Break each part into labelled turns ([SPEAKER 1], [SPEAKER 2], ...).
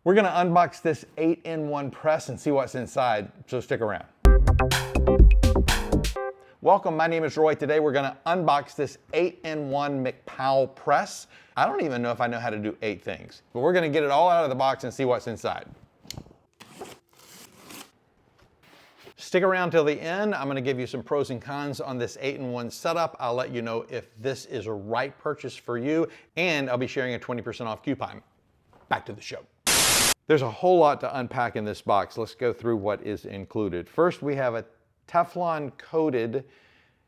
[SPEAKER 1] We're gonna unbox this 8-in-1 press and see what's inside, so stick around. Welcome, my name is Roy. Today we're gonna unbox this 8-in-1 Mecpow press. I don't even know if I know how to do 8 things, but we're gonna get it all out of the box and see what's inside. Stick around till the end. I'm gonna give you some pros and cons on this 8-in-1 setup. I'll let you know if this is a right purchase for you, and I'll be sharing a 20% off coupon. Back to the show. There's a whole lot to unpack in this box. Let's go through what is included. First, we have a Teflon coated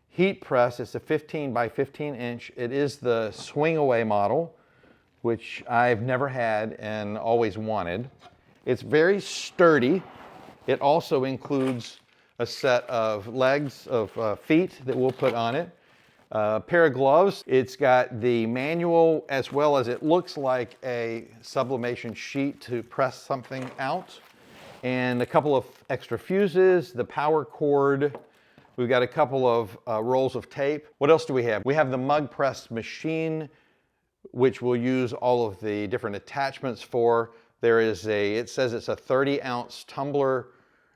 [SPEAKER 1] heat press. It's a 15 by 15 inch. It is the swing away model, which I've never had and always wanted. It's very sturdy. It also includes a set of legs of feet that we'll put on it. A pair of gloves. It's got the manual as well as it looks like a sublimation sheet to press something out. And a couple of extra fuses, the power cord. We've got a couple of rolls of tape. What else do we have? We have the mug press machine, which we'll use all of the different attachments for. There is it says it's a 30-ounce tumbler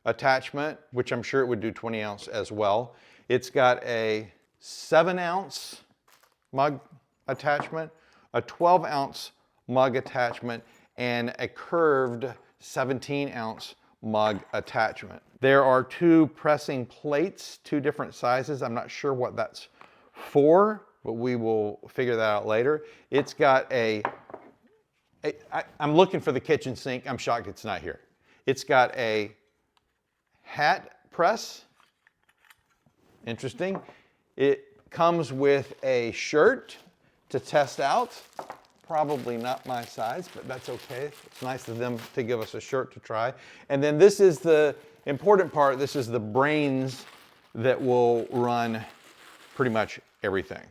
[SPEAKER 1] attachment, which I'm sure it would do 20 ounce as well. It's got a 7-ounce mug attachment, a 12-ounce mug attachment, and a curved 17-ounce mug attachment. There are 2 pressing plates, 2 different sizes. I'm not sure what that's for, but we will figure that out later. It's got I'm looking for the kitchen sink. I'm shocked it's not here. It's got a hat press. Interesting. It comes with a shirt to test out. Probably not my size, but that's okay. It's nice of them to give us a shirt to try. And then this is the important part. This is the brains that will run pretty much everything.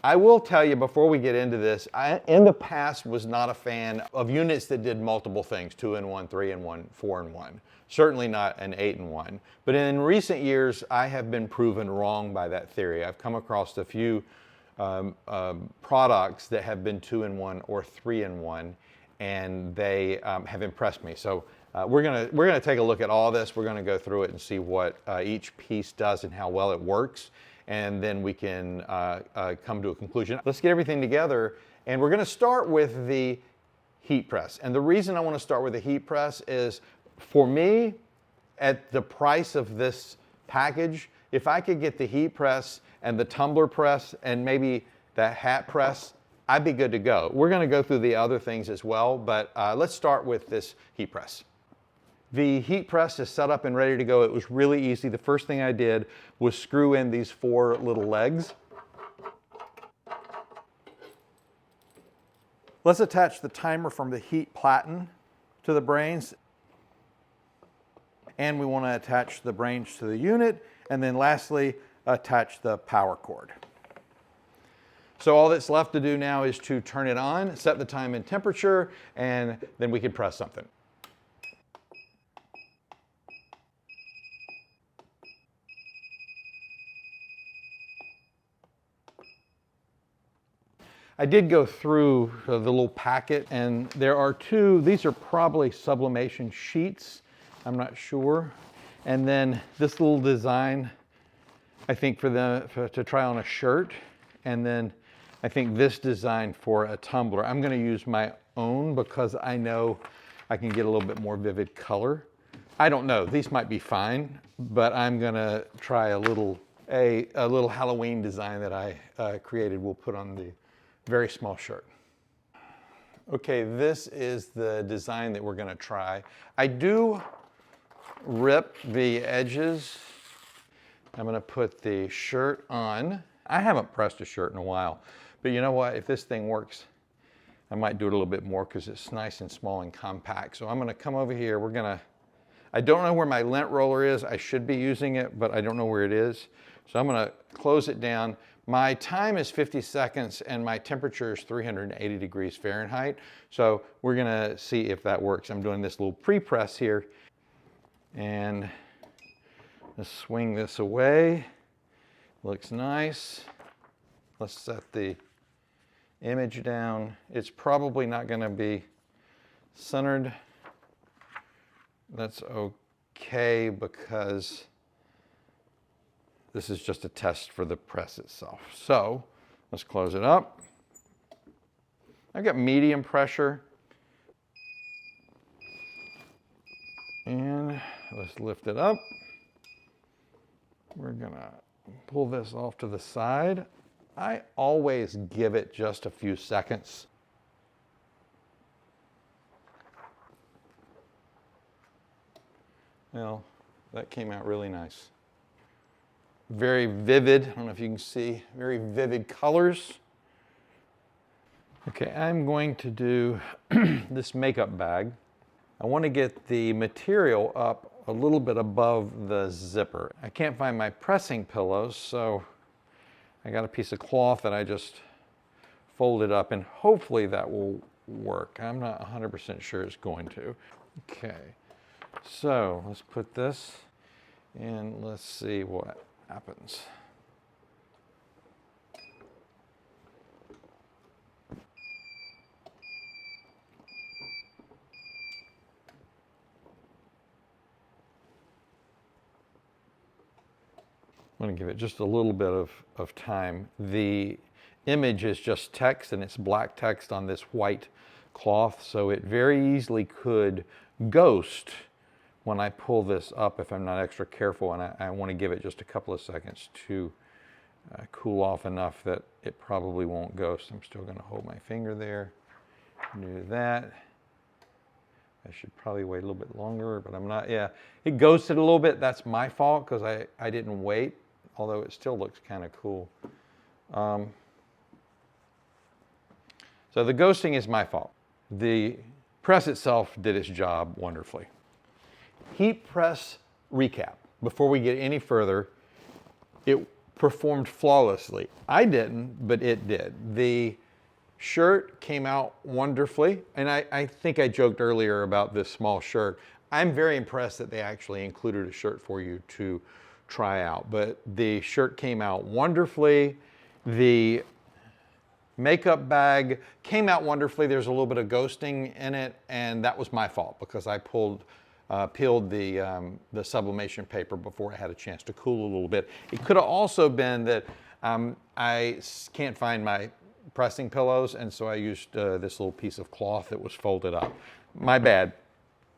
[SPEAKER 1] I will tell you before we get into this, I, in the past, was not a fan of units that did multiple things, 2-in-1, 3-in-1, 4-in-1. Certainly not an 8-in-1. But in recent years, I have been proven wrong by that theory. I've come across a few products that have been 2-in-1 or 3-in-1, and they have impressed me. So we're gonna take a look at all this. We're gonna go through it and see what each piece does and how well it works, and then we can come to a conclusion. Let's get everything together, and we're gonna start with the heat press. And the reason I wanna start with the heat press is, for me, at the price of this package, if I could get the heat press and the tumbler press and maybe the hat press, I'd be good to go. We're gonna go through the other things as well, but let's start with this heat press. The heat press is set up and ready to go. It was really easy. The first thing I did was screw in these 4 little legs. Let's attach the timer from the heat platen to the brains. And we want to attach the brains to the unit, and then lastly, attach the power cord. So all that's left to do now is to turn it on, set the time and temperature, and then we can press something. I did go through the little packet, and there are 2, these are probably sublimation sheets. I'm not sure. And then this little design, I think to try on a shirt. And then I think this design for a tumbler. I'm gonna use my own because I know I can get a little bit more vivid color. I don't know, these might be fine, but I'm gonna try a little Halloween design that I created. We'll put on the very small shirt. Okay, this is the design that we're gonna try. I do rip the edges. I'm gonna put the shirt on. I haven't pressed a shirt in a while, but you know what? If this thing works, I might do it a little bit more because it's nice and small and compact. So I'm gonna come over here. I don't know where my lint roller is. I should be using it, but I don't know where it is. So I'm gonna close it down. My time is 50 seconds and my temperature is 380 degrees Fahrenheit. So we're gonna see if that works. I'm doing this little pre-press here. And let's swing this away. Looks nice. Let's set the image down. It's probably not going to be centered that's okay because this is just a test for the press itself. So let's close it up. I've got medium pressure. And let's lift it up. We're gonna pull this off to the side. I always give it just a few seconds. Well, that came out really nice. Very vivid, I don't know if you can see, very vivid colors. Okay, I'm going to do this makeup bag. I want to get the material up a little bit above the zipper. I can't find my pressing pillows, so I got a piece of cloth that I just folded up, and hopefully that will work. I'm not 100% sure it's going to. Okay, so let's put this and let's see what happens. I'm going to give it just a little bit of time. The image is just text, and it's black text on this white cloth, so it very easily could ghost when I pull this up if I'm not extra careful, and I want to give it just a couple of seconds to cool off enough that it probably won't ghost. I'm still going to hold my finger there, do that. I should probably wait a little bit longer, but I'm not. Yeah, it ghosted a little bit. That's my fault because I didn't wait, although it still looks kind of cool. So the ghosting is my fault. The press itself did its job wonderfully. Heat press recap. Before we get any further, it performed flawlessly. I didn't, but it did. The shirt came out wonderfully, and I think I joked earlier about this small shirt. I'm very impressed that they actually included a shirt for you to try out, but the shirt came out wonderfully. The makeup bag came out wonderfully. There's a little bit of ghosting in it, and that was my fault because I peeled the sublimation paper before I had a chance to cool a little bit. It could have also been that I can't find my pressing pillows, and so I used this little piece of cloth that was folded up. My bad.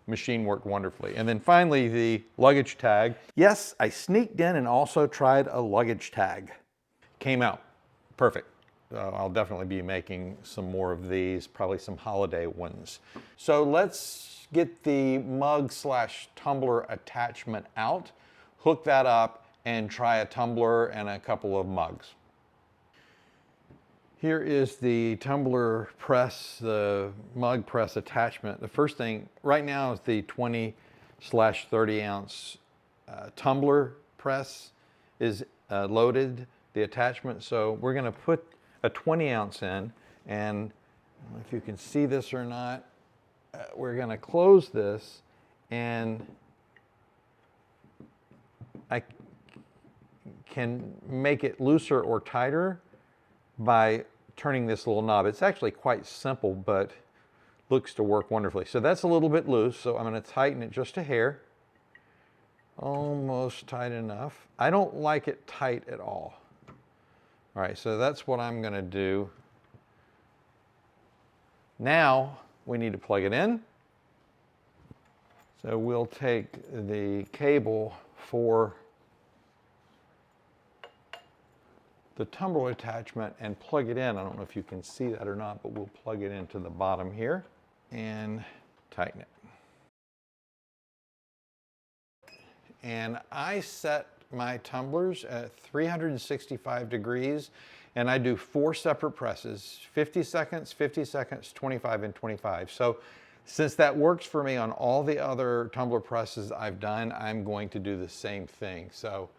[SPEAKER 1] Machine worked wonderfully. And then finally, the luggage tag. Yes, I sneaked in and also tried a luggage tag. Came out perfect. I'll definitely be making some more of these, probably some holiday ones. So let's get the mug/tumbler attachment out, hook that up, and try a tumbler and a couple of mugs. Here is the tumbler press, the mug press attachment. The first thing right now is the 20/30 ounce tumbler press is loaded, the attachment. So we're gonna put a 20 ounce in, and I don't know if you can see this or not, we're gonna close this, and I can make it looser or tighter by turning this little knob. It's actually quite simple, but looks to work wonderfully. So that's a little bit loose, so I'm going to tighten it just a hair. Almost tight enough. I don't like it tight at all. All right, so that's what I'm going to do. Now we need to plug it in. So we'll take the cable for the tumbler attachment and plug it in. I don't know if you can see that or not, but we'll plug it into the bottom here and tighten it. And I set my tumblers at 365 degrees, and I do 4 separate presses, 50 seconds, 50 seconds, 25, and 25. So since that works for me on all the other tumbler presses I've done, I'm going to do the same thing. So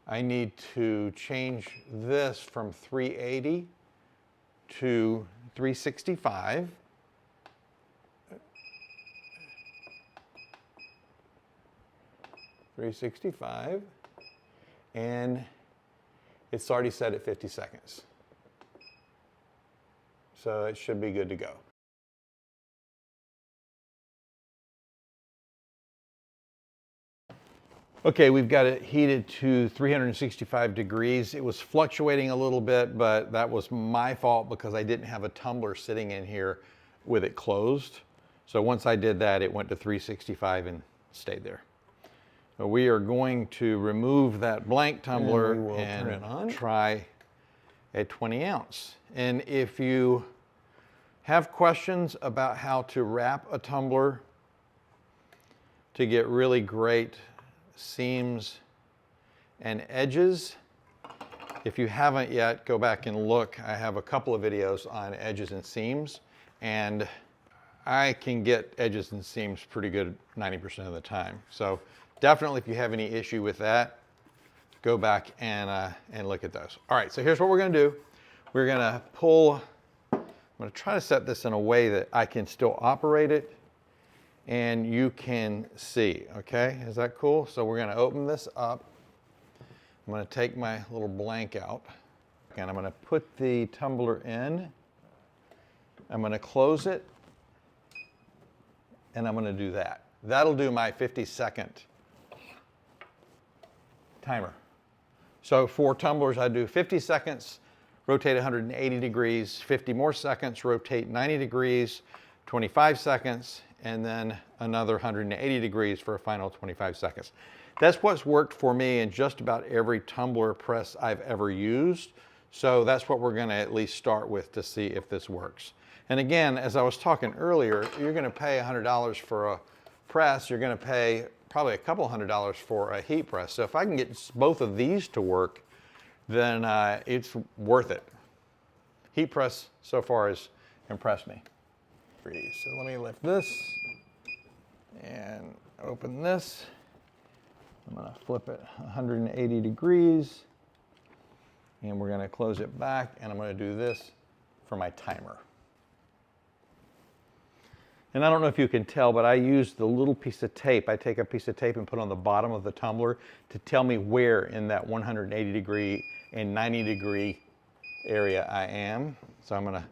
[SPEAKER 1] I need to change this from 380 to 365. And it's already set at 50 seconds. So it should be good to go. Okay, we've got it heated to 365 degrees. It was fluctuating a little bit, but that was my fault because I didn't have a tumbler sitting in here with it closed. So once I did that, it went to 365 and stayed there. So we are going to remove that blank tumbler and try a 20 ounce. And if you have questions about how to wrap a tumbler to get really great seams and edges, if you haven't yet, go back and look. I have a couple of videos on edges and seams, and I can get edges and seams pretty good 90% of the time. So definitely, if you have any issue with that, go back and look at those. All right, so here's what we're gonna do. We're gonna pull, I'm gonna try to set this in a way that I can still operate it and you can see, okay? Is that cool? So we're gonna open this up. I'm gonna take my little blank out and I'm gonna put the tumbler in. I'm gonna close it and I'm gonna do that. That'll do my 50-second timer. So for tumblers, I do 50 seconds, rotate 180 degrees, 50 more seconds, rotate 90 degrees, 25 seconds, and then another 180 degrees for a final 25 seconds. That's what's worked for me in just about every tumbler press I've ever used. So that's what we're gonna at least start with to see if this works. And again, as I was talking earlier, you're gonna pay $100 for a press, you're gonna pay probably a couple $100 for a heat press. So if I can get both of these to work, then it's worth it. Heat press so far has impressed me. So let me lift this and open this. I'm gonna flip it 180 degrees and we're gonna close it back and I'm gonna do this for my timer. And I don't know if you can tell, but I use the little piece of tape. I take a piece of tape and put on the bottom of the tumbler to tell me where in that 180 degree and 90 degree area I am. So I'm gonna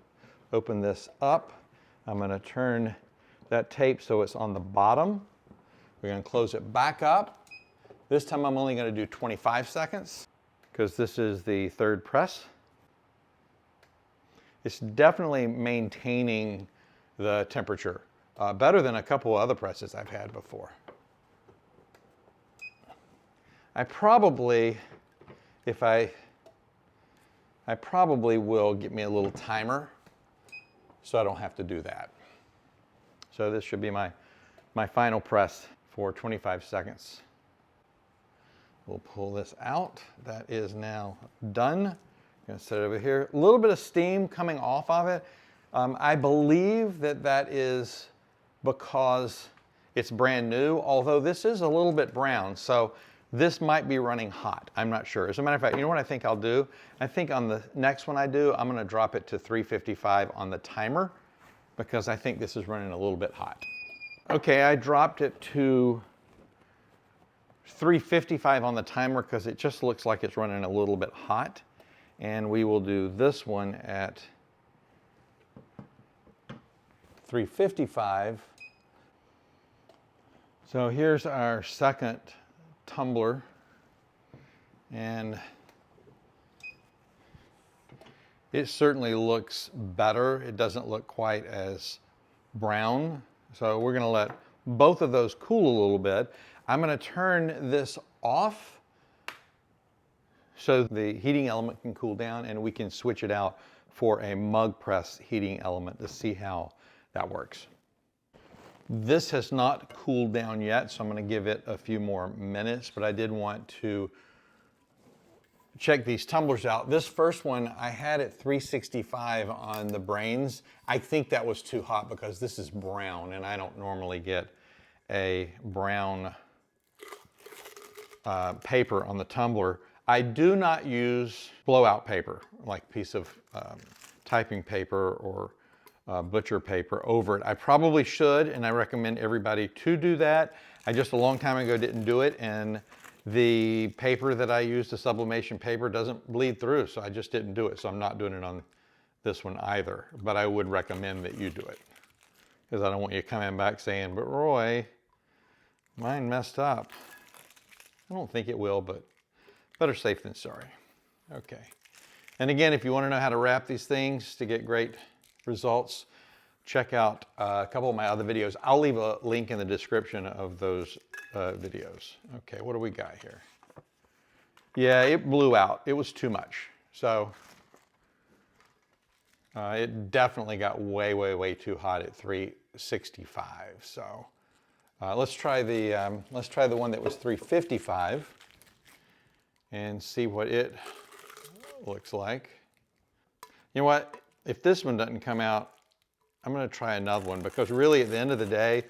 [SPEAKER 1] open this up. I'm gonna turn that tape so it's on the bottom. We're gonna close it back up. This time I'm only gonna do 25 seconds because this is the third press. It's definitely maintaining the temperature. Better than a couple of other presses I've had before. I probably will get me a little timer so I don't have to do that. So this should be my final press for 25 seconds. We'll pull this out. That is now done. I'm gonna set it over here. A little bit of steam coming off of it. I believe that is because it's brand new, although this is a little bit brown, so this might be running hot. I'm not sure. As a matter of fact, you know what I think I'll do? I think on the next one I do, I'm gonna drop it to 355 on the timer because I think this is running a little bit hot. Okay, I dropped it to 355 on the timer because it just looks like it's running a little bit hot. And we will do this one at 355. So here's our second tumbler, and it certainly looks better. It doesn't look quite as brown. So we're gonna let both of those cool a little bit. I'm gonna turn this off so the heating element can cool down and we can switch it out for a mug press heating element to see how that works. This has not cooled down yet, so I'm gonna give it a few more minutes, but I did want to check these tumblers out. This first one, I had it 365 on the brains. I think that was too hot because this is brown and I don't normally get a brown paper on the tumbler. I do not use blowout paper, like piece of typing paper or butcher paper over it. I probably should, and I recommend everybody to do that. I just a long time ago didn't do it, and the paper that I use, the sublimation paper, doesn't bleed through, so I just didn't do it. So I'm not doing it on this one either, but I would recommend that you do it because I don't want you coming back saying, but Roy, mine messed up. I don't think it will, but better safe than sorry. Okay. And again, if you want to know how to wrap these things to get great results, check out a couple of my other videos. I'll leave a link in the description of those videos. Okay, what do we got here? Yeah, it blew out. It was too much. So it definitely got way, way, way too hot at 365. So let's try the one that was 355 and see what it looks like. You know what? If this one doesn't come out, I'm going to try another one, because really at the end of the day,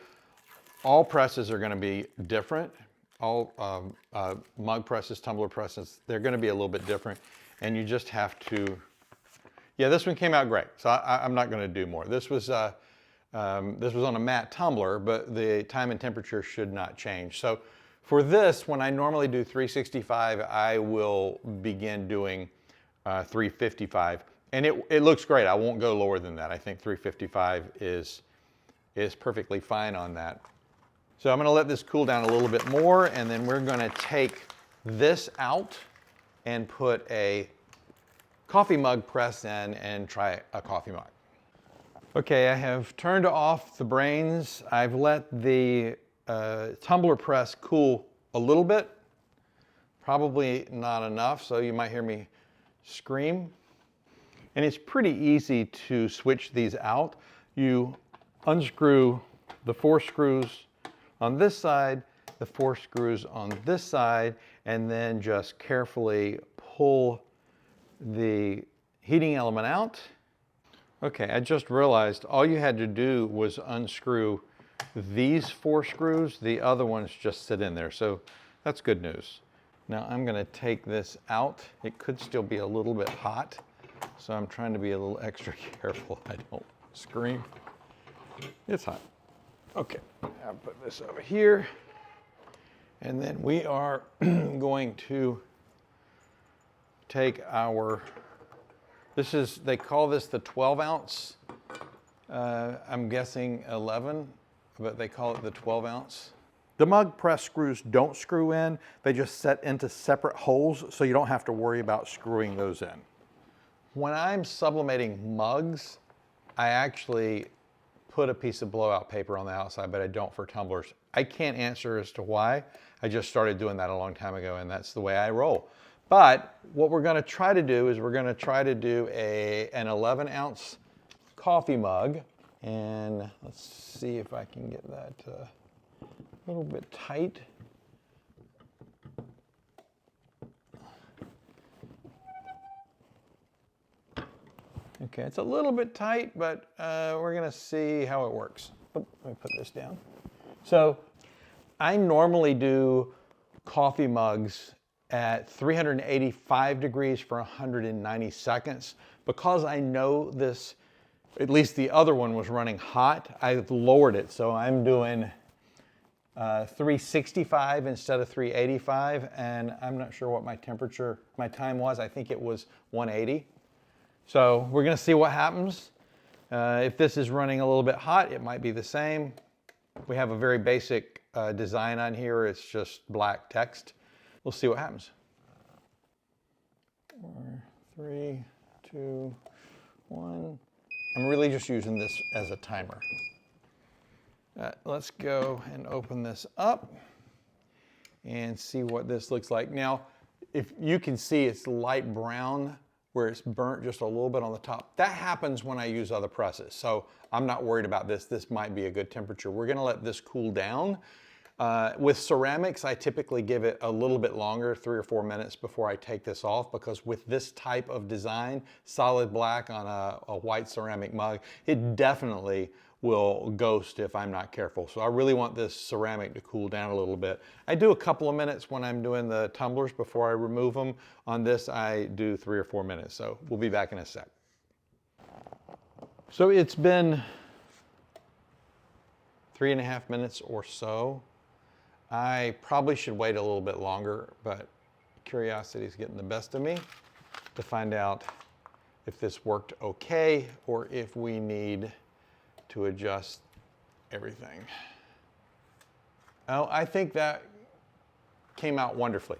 [SPEAKER 1] all presses are going to be different. All mug presses, tumbler presses, they're going to be a little bit different, and you just have to. Yeah, this one came out great, so I'm not going to do more. This was on a matte tumbler, but the time and temperature should not change. So for this, when I normally do 365, I will begin doing 355, and it looks great. I won't go lower than that. I think 355 is perfectly fine on that. So I'm going to let this cool down a little bit more, and then we're going to take this out and put a coffee mug press in and try a coffee mug. Okay, I have turned off the brains. I've let the tumbler press cool a little bit, probably not enough, so you might hear me scream. And it's pretty easy to switch these out. You unscrew the 4 screws on this side, the 4 screws on this side, and then just carefully pull the heating element out. Okay, I just realized all you had to do was unscrew these 4 screws. The other ones just sit in there, so that's good news. Now I'm going to take this out. It could still be a little bit hot, so I'm trying to be a little extra careful I don't scream. It's hot. Okay, I'll put this over here, and then we are going to take our, they call this the 12 ounce. I'm guessing 11, but they call it the 12 ounce. The mug press screws don't screw in. They just set into separate holes, so you don't have to worry about screwing those in. When I'm sublimating mugs, I actually put a piece of blowout paper on the outside, but I don't for tumblers. I can't answer as to why. I just started doing that a long time ago, and that's the way I roll. But what we're going to try to do is we're going to try to do an 11 ounce coffee mug, and let's see if I can get that a little bit tight. Okay, it's a little bit tight, but we're going to see how it works. Oh, let me put this down. So I normally do coffee mugs at 385 degrees for 190 seconds. Because I know this, at least the other one was running hot, I've lowered it. So I'm doing 365 instead of 385, and I'm not sure what my time was. I think it was 180. So we're going to see what happens. If this is running a little bit hot, it might be the same. We have a very basic design on here. It's just black text. We'll see what happens. 4, 3, 2, 1. I'm really just using this as a timer. Let's go and open this up and see what this looks like. Now, if you can see, it's light brown where it's burnt just a little bit on the top. That happens when I use other presses, so I'm not worried about this. This might be a good temperature. We're gonna let this cool down. With ceramics, I typically give it a little bit longer, 3 or 4 minutes before I take this off, because with this type of design, solid black on a white ceramic mug, it definitely will ghost if I'm not careful. So I really want this ceramic to cool down a little bit. I do a couple of minutes when I'm doing the tumblers before I remove them. On this, I do 3 or 4 minutes. So we'll be back in a sec. So it's been 3.5 minutes or so. I probably should wait a little bit longer, but curiosity is getting the best of me to find out if this worked okay or if we need to adjust everything. Oh, I think that came out wonderfully.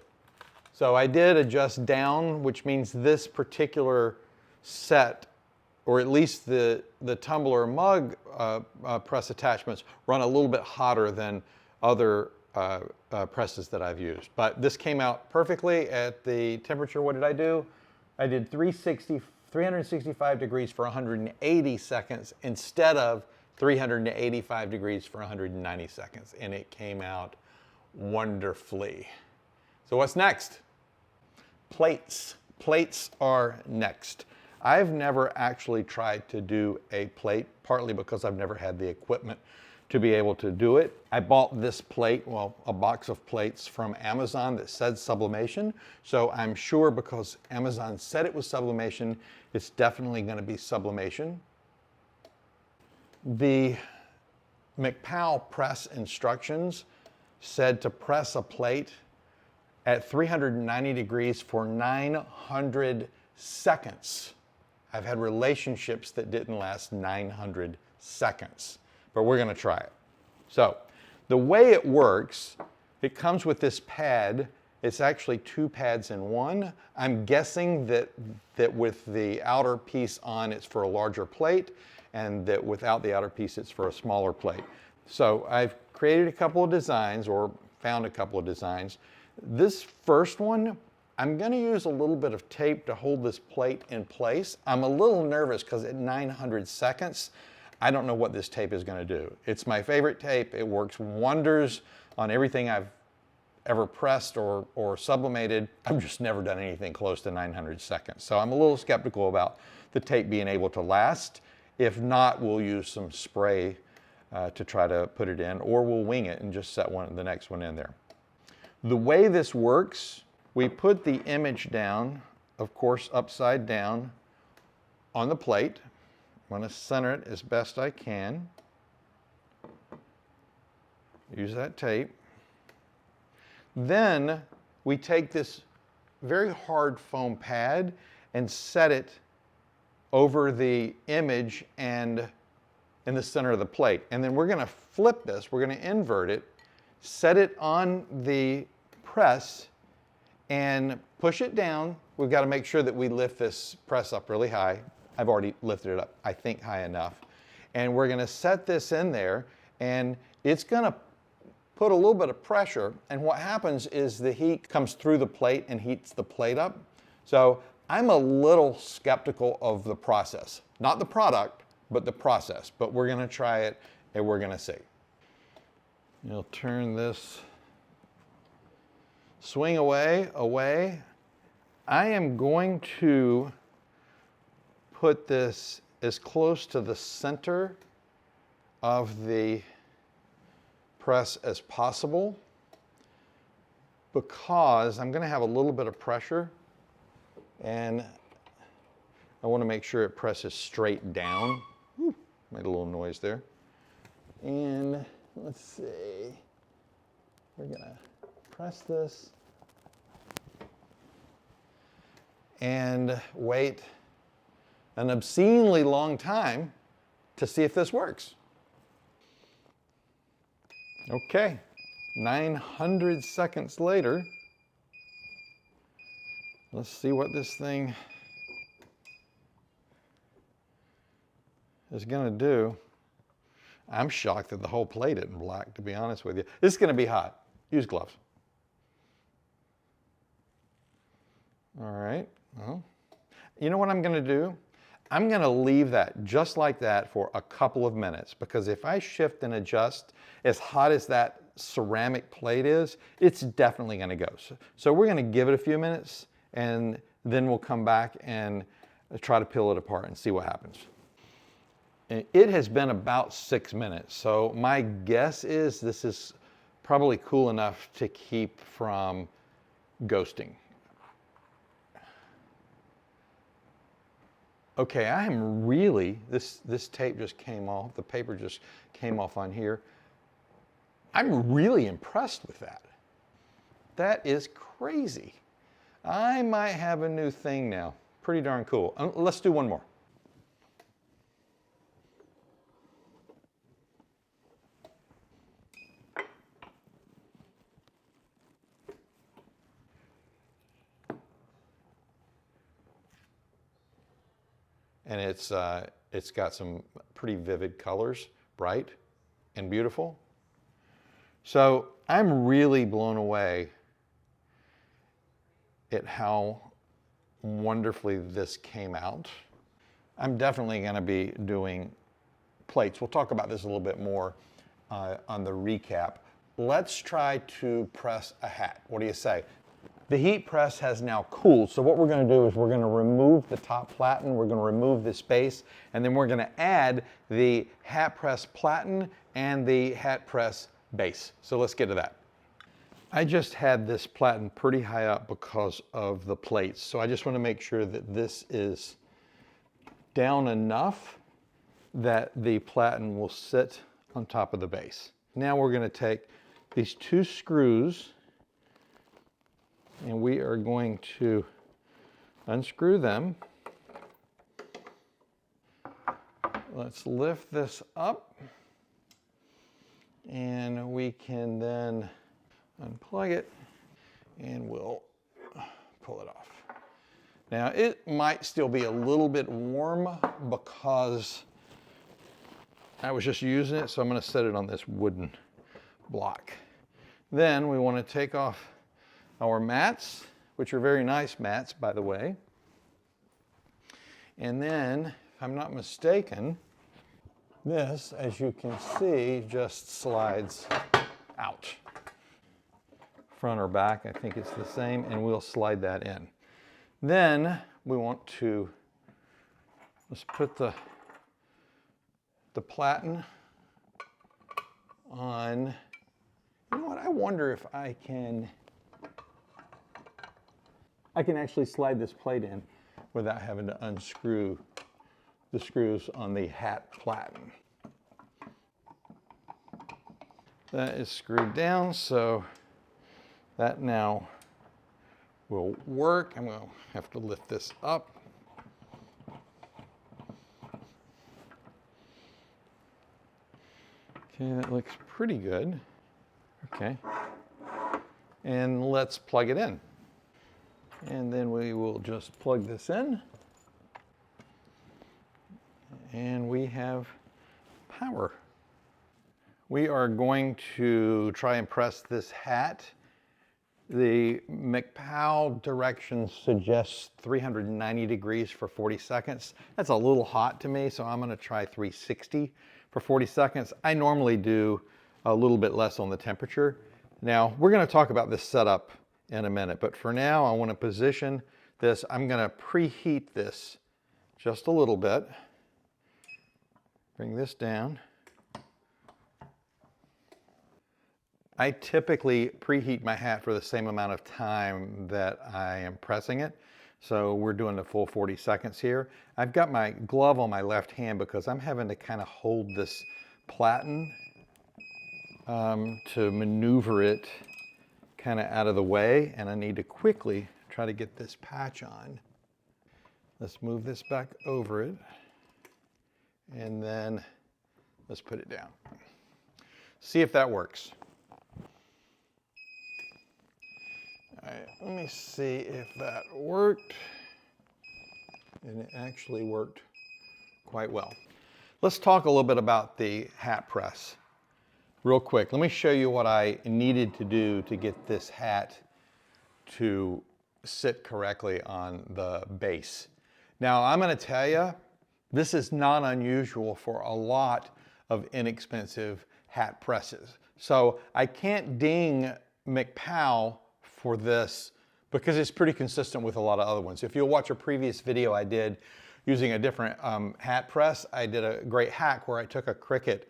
[SPEAKER 1] So I did adjust down, which means this particular set, or at least the tumbler mug press attachments, run a little bit hotter than other presses that I've used. But this came out perfectly at the temperature. What did I do? I did 365 degrees for 180 seconds instead of 385 degrees for 190 seconds. And it came out wonderfully. So what's next? Plates. Plates are next. I've never actually tried to do a plate, partly because I've never had the equipment to be able to do it. I bought this plate, well, a box of plates from Amazon that said Sublimation. So I'm sure because Amazon said it was Sublimation, it's definitely going to be Sublimation. The Mecpow press instructions said to press a plate at 390 degrees for 900 seconds. I've had relationships that didn't last 900 seconds, but we're gonna try it. So the way it works, it comes with this pad. It's actually 2 pads in one. I'm guessing that with the outer piece on, it's for a larger plate, and that without the outer piece, it's for a smaller plate. So I've created a couple of designs, or found a couple of designs. This first one, I'm gonna use a little bit of tape to hold this plate in place. I'm a little nervous because at 900 seconds, I don't know what this tape is gonna do. It's my favorite tape. It works wonders on everything I've ever pressed or sublimated. I've just never done anything close to 900 seconds. So I'm a little skeptical about the tape being able to last. If not, we'll use some spray to try to put it in, or we'll wing it and just set the next one in there. The way this works, we put the image down, of course, upside down on the plate. I'm going to center it as best I can. Use that tape. Then we take this very hard foam pad and set it over the image and in the center of the plate. And then we're going to flip this, we're going to invert it, set it on the press and push it down. We've got to make sure that we lift this press up really high. I've already lifted it up, I think, high enough. And we're going to set this in there, and it's going to put a little bit of pressure. And what happens is the heat comes through the plate and heats the plate up. So I'm a little skeptical of the process. Not the product, but the process. But we're going to try it, and we're going to see. You'll turn this, swing away. I am going to put this as close to the center of the press as possible, because I'm going to have a little bit of pressure, and I want to make sure it presses straight down. Whew, made a little noise there. And let's see, we're going to press this and wait an obscenely long time to see if this works. Okay, 900 seconds later, let's see what this thing is going to do. I'm shocked that the whole plate isn't black, to be honest with you. This is going to be hot. Use gloves. All right. Well, you know what I'm going to do? I'm going to leave that just like that for a couple of minutes, because if I shift and adjust, as hot as that ceramic plate is, it's definitely going to go. So we're going to give it a few minutes, and then we'll come back and try to peel it apart and see what happens. It has been about 6 minutes, so my guess is this is probably cool enough to keep from ghosting. Okay, I am really, this tape just came off, the paper just came off on here. I'm really impressed with that. That is crazy. I might have a new thing now. Pretty darn cool. Let's do one more. and it's got some pretty vivid colors, bright and beautiful. So I'm really blown away at how wonderfully this came out. I'm definitely going to be doing plates. We'll talk about this a little bit more on the recap. Let's try to press a hat. What do you say? The heat press has now cooled, so what we're going to do is we're going to remove the top platen, we're going to remove this base, and then we're going to add the hat press platen and the hat press base. So let's get to that. I just had this platen pretty high up because of the plates, so I just want to make sure that this is down enough that the platen will sit on top of the base. Now we're going to take these two screws and we are going to unscrew them. Let's lift this up and we can then unplug it and we'll pull it off. Now it might still be a little bit warm because I was just using it, so I'm going to set it on this wooden block. Then we want to take off our mats, which are very nice mats, by the way. And then, if I'm not mistaken, this, as you can see, just slides out. Front or back, I think it's the same, and we'll slide that in. Then we want to, let's put the platen on. You know what, I wonder if I can actually slide this plate in without having to unscrew the screws on the hat platen. That is screwed down, so that now will work. I'm going to have to lift this up. Okay, that looks pretty good. Okay. And let's plug it in. And then we will just plug this in. And we have power. We are going to try and press this hat. The Mecpow directions suggest 390 degrees for 40 seconds. That's a little hot to me, so I'm going to try 360 for 40 seconds. I normally do a little bit less on the temperature. Now, we're going to talk about this setup in a minute, but for now, I want to position this. I'm going to preheat this just a little bit. Bring this down. I typically preheat my hat for the same amount of time that I am pressing it. So we're doing the full 40 seconds here. I've got my glove on my left hand because I'm having to kind of hold this platen to maneuver it kind of out of the way, and I need to quickly try to get this patch on. Let's move this back over it, and then let's put it down. See if that works. All right, let me see if that worked. And it actually worked quite well. Let's talk a little bit about the hat press real quick. Let me show you what I needed to do to get this hat to sit correctly on the base. Now, I'm going to tell you, this is not unusual for a lot of inexpensive hat presses. So I can't ding Mecpow for this because it's pretty consistent with a lot of other ones. If you'll watch a previous video I did using a different hat press, I did a great hack where I took a Cricut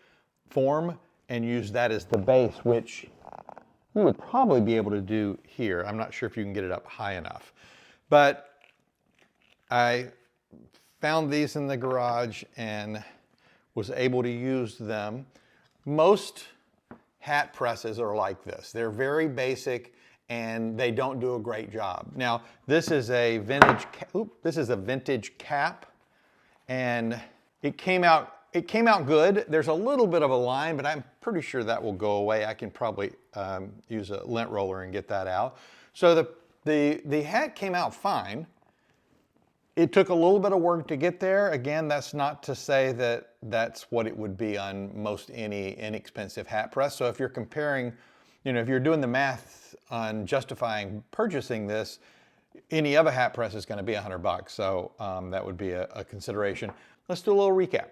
[SPEAKER 1] form and used that as the base, which you would probably be able to do here. I'm not sure if you can get it up high enough. But I found these in the garage and was able to use them. Most hat presses are like this. They're very basic and they don't do a great job. Now, this is a vintage cap, and it came out good. There's a little bit of a line, but I'm pretty sure that will go away. I can probably use a lint roller and get that out. So the hat came out fine, It took a little bit of work to get there. Again, that's not to say that that's what it would be on most any inexpensive hat press. So if you're comparing, if you're doing the math on justifying purchasing this, any other hat press is going to be $100. So that would be a consideration. Let's do a little recap.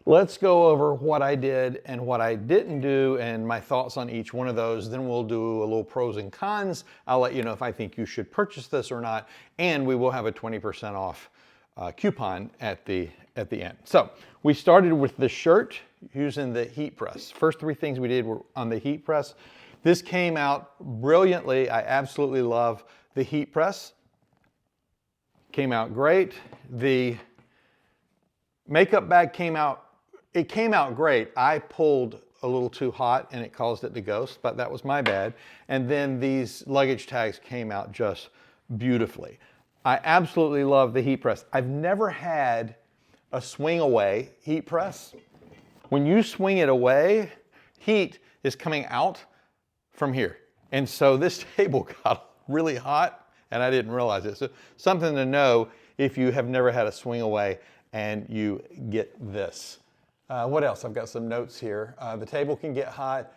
[SPEAKER 1] Let's go over what I did and what I didn't do and my thoughts on each one of those. Then we'll do a little pros and cons. I'll let you know if I think you should purchase this or not. And we will have a 20% off coupon at the end. So we started with the shirt using the heat press. First three things we did were on the heat press. This came out brilliantly. I absolutely love the heat press. Came out great. The makeup bag came out great. I pulled a little too hot and it caused it to ghost, but that was my bad. And then these luggage tags came out just beautifully. I absolutely love the heat press. I've never had a swing away heat press. When you swing it away, heat is coming out from here. And so this table got really hot and I didn't realize it. So something to know if you have never had a swing away and you get this. What else? I've got some notes here. The table can get hot.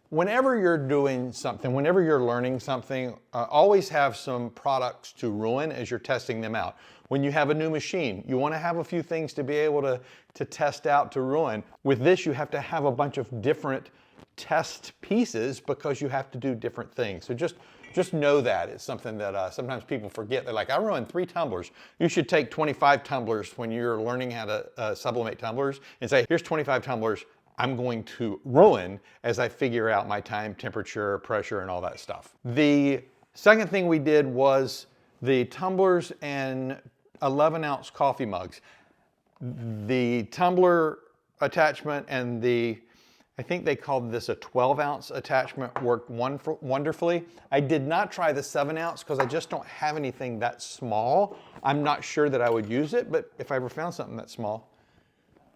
[SPEAKER 1] Whenever you're doing something, whenever you're learning something, always have some products to ruin as you're testing them out. When you have a new machine, you want to have a few things to be able to test out to ruin. With this, you have to have a bunch of different test pieces because you have to do different things. So just know that. It's something that sometimes people forget. They're like, I ruined 3 tumblers. You should take 25 tumblers when you're learning how to sublimate tumblers and say, here's 25 tumblers I'm going to ruin as I figure out my time, temperature, pressure, and all that stuff. The second thing we did was the tumblers and 11-ounce coffee mugs. The tumbler attachment and I think they called this a 12-ounce attachment, worked wonderfully. I did not try the 7-ounce because I just don't have anything that small. I'm not sure that I would use it, but if I ever found something that small,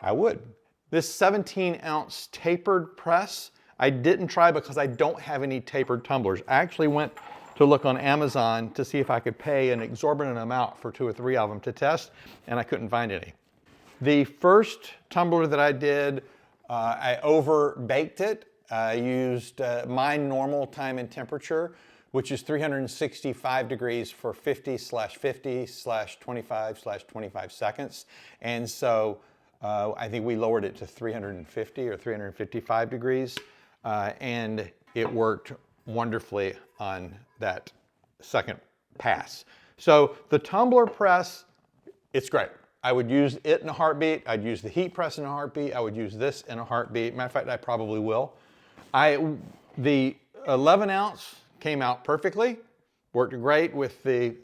[SPEAKER 1] I would. This 17-ounce tapered press, I didn't try because I don't have any tapered tumblers. I actually went to look on Amazon to see if I could pay an exorbitant amount for 2 or 3 of them to test, and I couldn't find any. The first tumbler that I did, I over baked it. I used my normal time and temperature, which is 365 degrees for 50/50/25/25 seconds. And so I think we lowered it to 350 or 355 degrees. And it worked wonderfully on that second pass. So the tumbler press, it's great. I would use it in a heartbeat. I'd use the heat press in a heartbeat. I would use this in a heartbeat. Matter of fact, I probably will. The 11-ounce came out perfectly. Worked great with the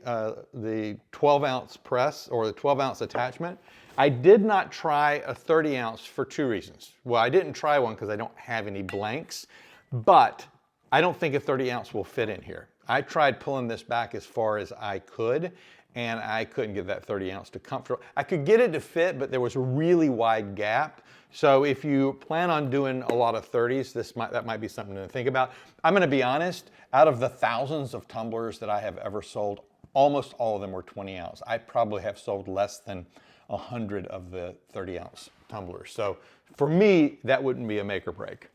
[SPEAKER 1] 12-ounce press or the 12-ounce attachment. I did not try a 30-ounce for 2 reasons. Well, I didn't try one because I don't have any blanks, but I don't think a 30-ounce will fit in here. I tried pulling this back as far as I could, and I couldn't get that 30-ounce to comfortable. I could get it to fit, but there was a really wide gap. So if you plan on doing a lot of 30s, that might be something to think about. I'm going to be honest, out of the thousands of tumblers that I have ever sold, almost all of them were 20-ounce. I probably have sold less than 100 of the 30-ounce tumblers. So for me, that wouldn't be a make or break.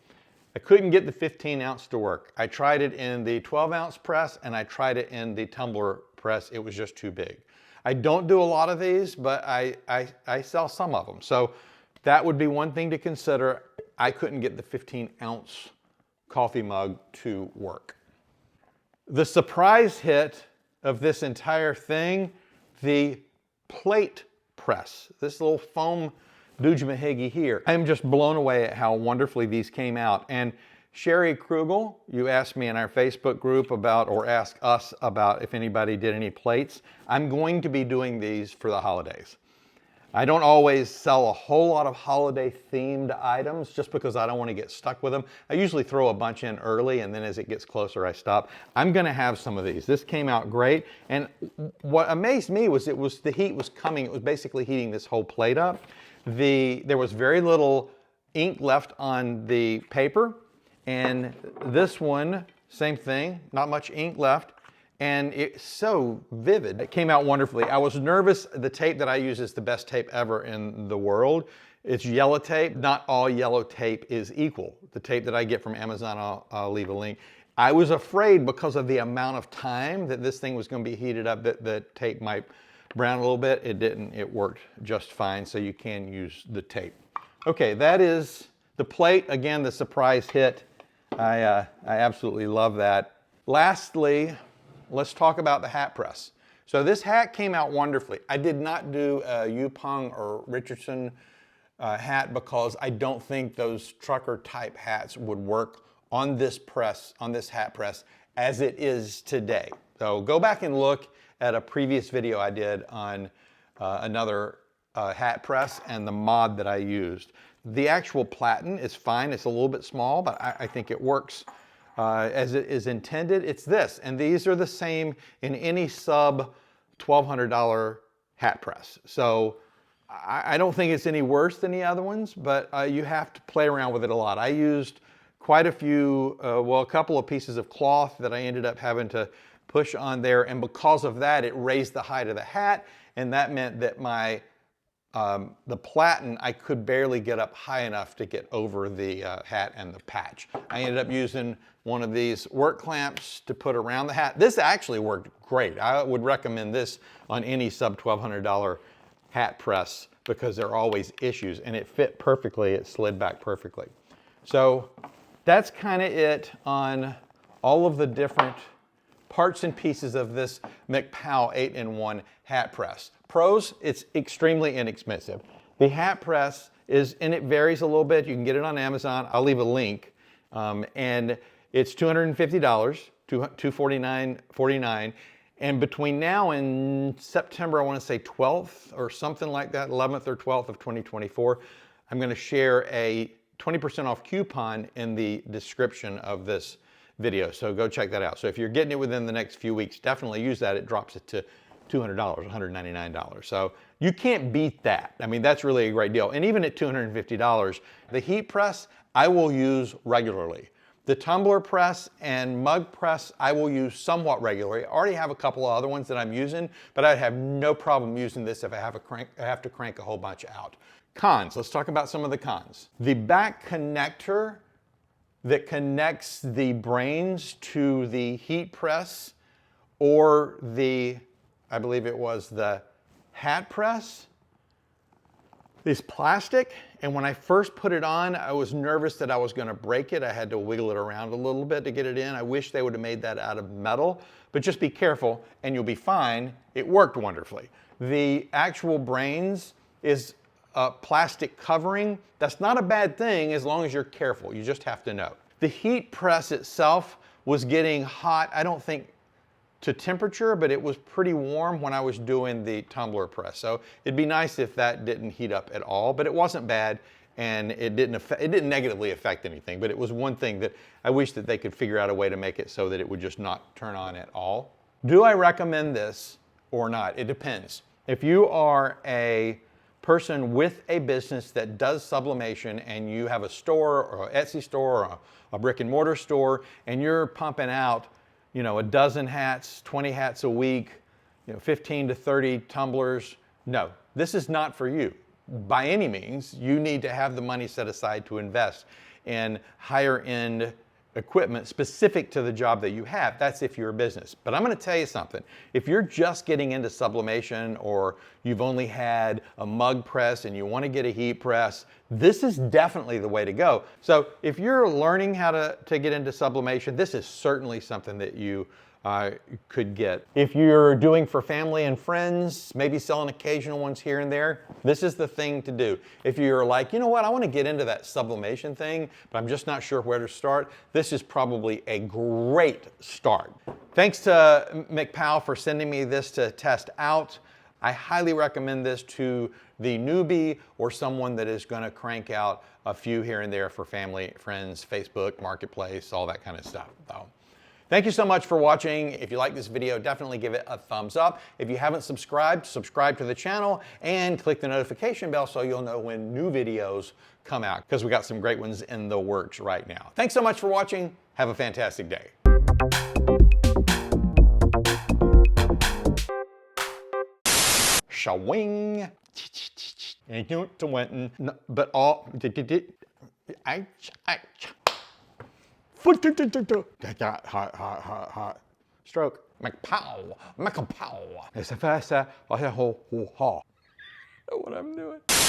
[SPEAKER 1] I couldn't get the 15-ounce to work. I tried it in the 12-ounce press and I tried it in the tumbler press. It was just too big. I don't do a lot of these, but I sell some of them. So that would be one thing to consider. I couldn't get the 15-ounce coffee mug to work. The surprise hit of this entire thing, the plate press, this little foam doojimahigi here. I'm just blown away at how wonderfully these came out. And Sherry Krugel, you asked me in our Facebook group about, or asked us about if anybody did any plates. I'm going to be doing these for the holidays. I don't always sell a whole lot of holiday themed items just because I don't want to get stuck with them. I usually throw a bunch in early and then as it gets closer I stop. I'm going to have some of these. This came out great, and what amazed me was the heat was coming. It was basically heating this whole plate up. There was very little ink left on the paper, and this one, same thing, not much ink left. and it's so vivid. It came out wonderfully. I was nervous. The tape that I use is the best tape ever in the world. It's yellow tape. Not all yellow tape is equal. The tape that I get from Amazon, I'll leave a link. I was afraid because of the amount of time that this thing was going to be heated up that the tape might brown a little bit. It didn't. It worked just fine, so you can use the tape. Okay, that is the plate. Again, the surprise hit. I absolutely love that. Lastly, let's talk about the hat press. So this hat came out wonderfully. I did not do a Yupeng or Richardson hat because I don't think those trucker type hats would work on this press, on this hat press, as it is today. So go back and look at a previous video I did on another hat press and the mod that I used. The actual platen is fine. It's a little bit small, but I think it works as it is intended. It's this, and these are the same in any sub $1,200 hat press. So I don't think it's any worse than the other ones, but you have to play around with it a lot. I used quite a few, well, a couple of pieces of cloth that I ended up having to push on there, and because of that, it raised the height of the hat, and that meant that my the platen, I could barely get up high enough to get over the hat and the patch. I ended up using one of these work clamps to put around the hat. This actually worked great. I would recommend this on any sub $1,200 hat press because there are always issues, and it fit perfectly. It slid back perfectly. So that's kind of it on all of the different parts and pieces of this Mecpow 8-in-1 hat press. Pros, it's extremely inexpensive. The hat press is, and it varies a little bit. You can get it on Amazon. I'll leave a link. And it's $250, $249.49. And between now and September, I want to say 12th or something like that, 11th or 12th of 2024, I'm going to share a 20% off coupon in the description of this video. So go check that out. So if you're getting it within the next few weeks, definitely use that. It drops it to $200, $199. So you can't beat that. I mean, that's really a great deal. And even at $250, the heat press, I will use regularly. The tumbler press and mug press, I will use somewhat regularly. I already have a couple of other ones that I'm using, but I'd have no problem using this if I have to crank a whole bunch out. Cons, let's talk about some of the cons. The back connector that connects the brains to the heat press or the, I believe it was the hat press, is plastic. And when I first put it on, I was nervous that I was going to break it. I had to wiggle it around a little bit to get it in. I wish they would have made that out of metal, but just be careful and you'll be fine. It worked wonderfully. The actual brains is a plastic covering. That's not a bad thing as long as you're careful. You just have to know. The heat press itself was getting hot, I don't think to temperature, but it was pretty warm when I was doing the tumbler press. So it'd be nice if that didn't heat up at all, but it wasn't bad, and it didn't negatively affect anything, but it was one thing that I wish that they could figure out a way to make it so that it would just not turn on at all. Do I recommend this or not? It depends. If you are a person with a business that does sublimation and you have a store or an Etsy store or a brick and mortar store and you're pumping out, you know, a dozen hats, 20 hats a week, you know, 15 to 30 tumblers, no, this is not for you. By any means, you need to have the money set aside to invest in higher end equipment specific to the job that you have. That's if you're a business. But I'm going to tell you something. If you're just getting into sublimation or you've only had a mug press and you want to get a heat press, this is definitely the way to go. So if you're learning how to get into sublimation, this is certainly something that you could get. If you're doing for family and friends, maybe selling occasional ones here and there, this is the thing to do. If you're like, you know what, I want to get into that sublimation thing, but I'm just not sure where to start, this is probably a great start. Thanks to Mecpow for sending me this to test out. I highly recommend this to the newbie or someone that is going to crank out a few here and there for family, friends, Facebook, Marketplace, all that kind of stuff. So, thank you so much for watching. If you like this video, definitely give it a thumbs up. If you haven't subscribed, subscribe to the channel and click the notification bell so you'll know when new videos come out, because we got some great ones in the works right now. Thanks so much for watching. Have a fantastic day. Shawing. And you to went, but all. Hot. Stroke. Mecpow. It's a fast. Know what I'm doing.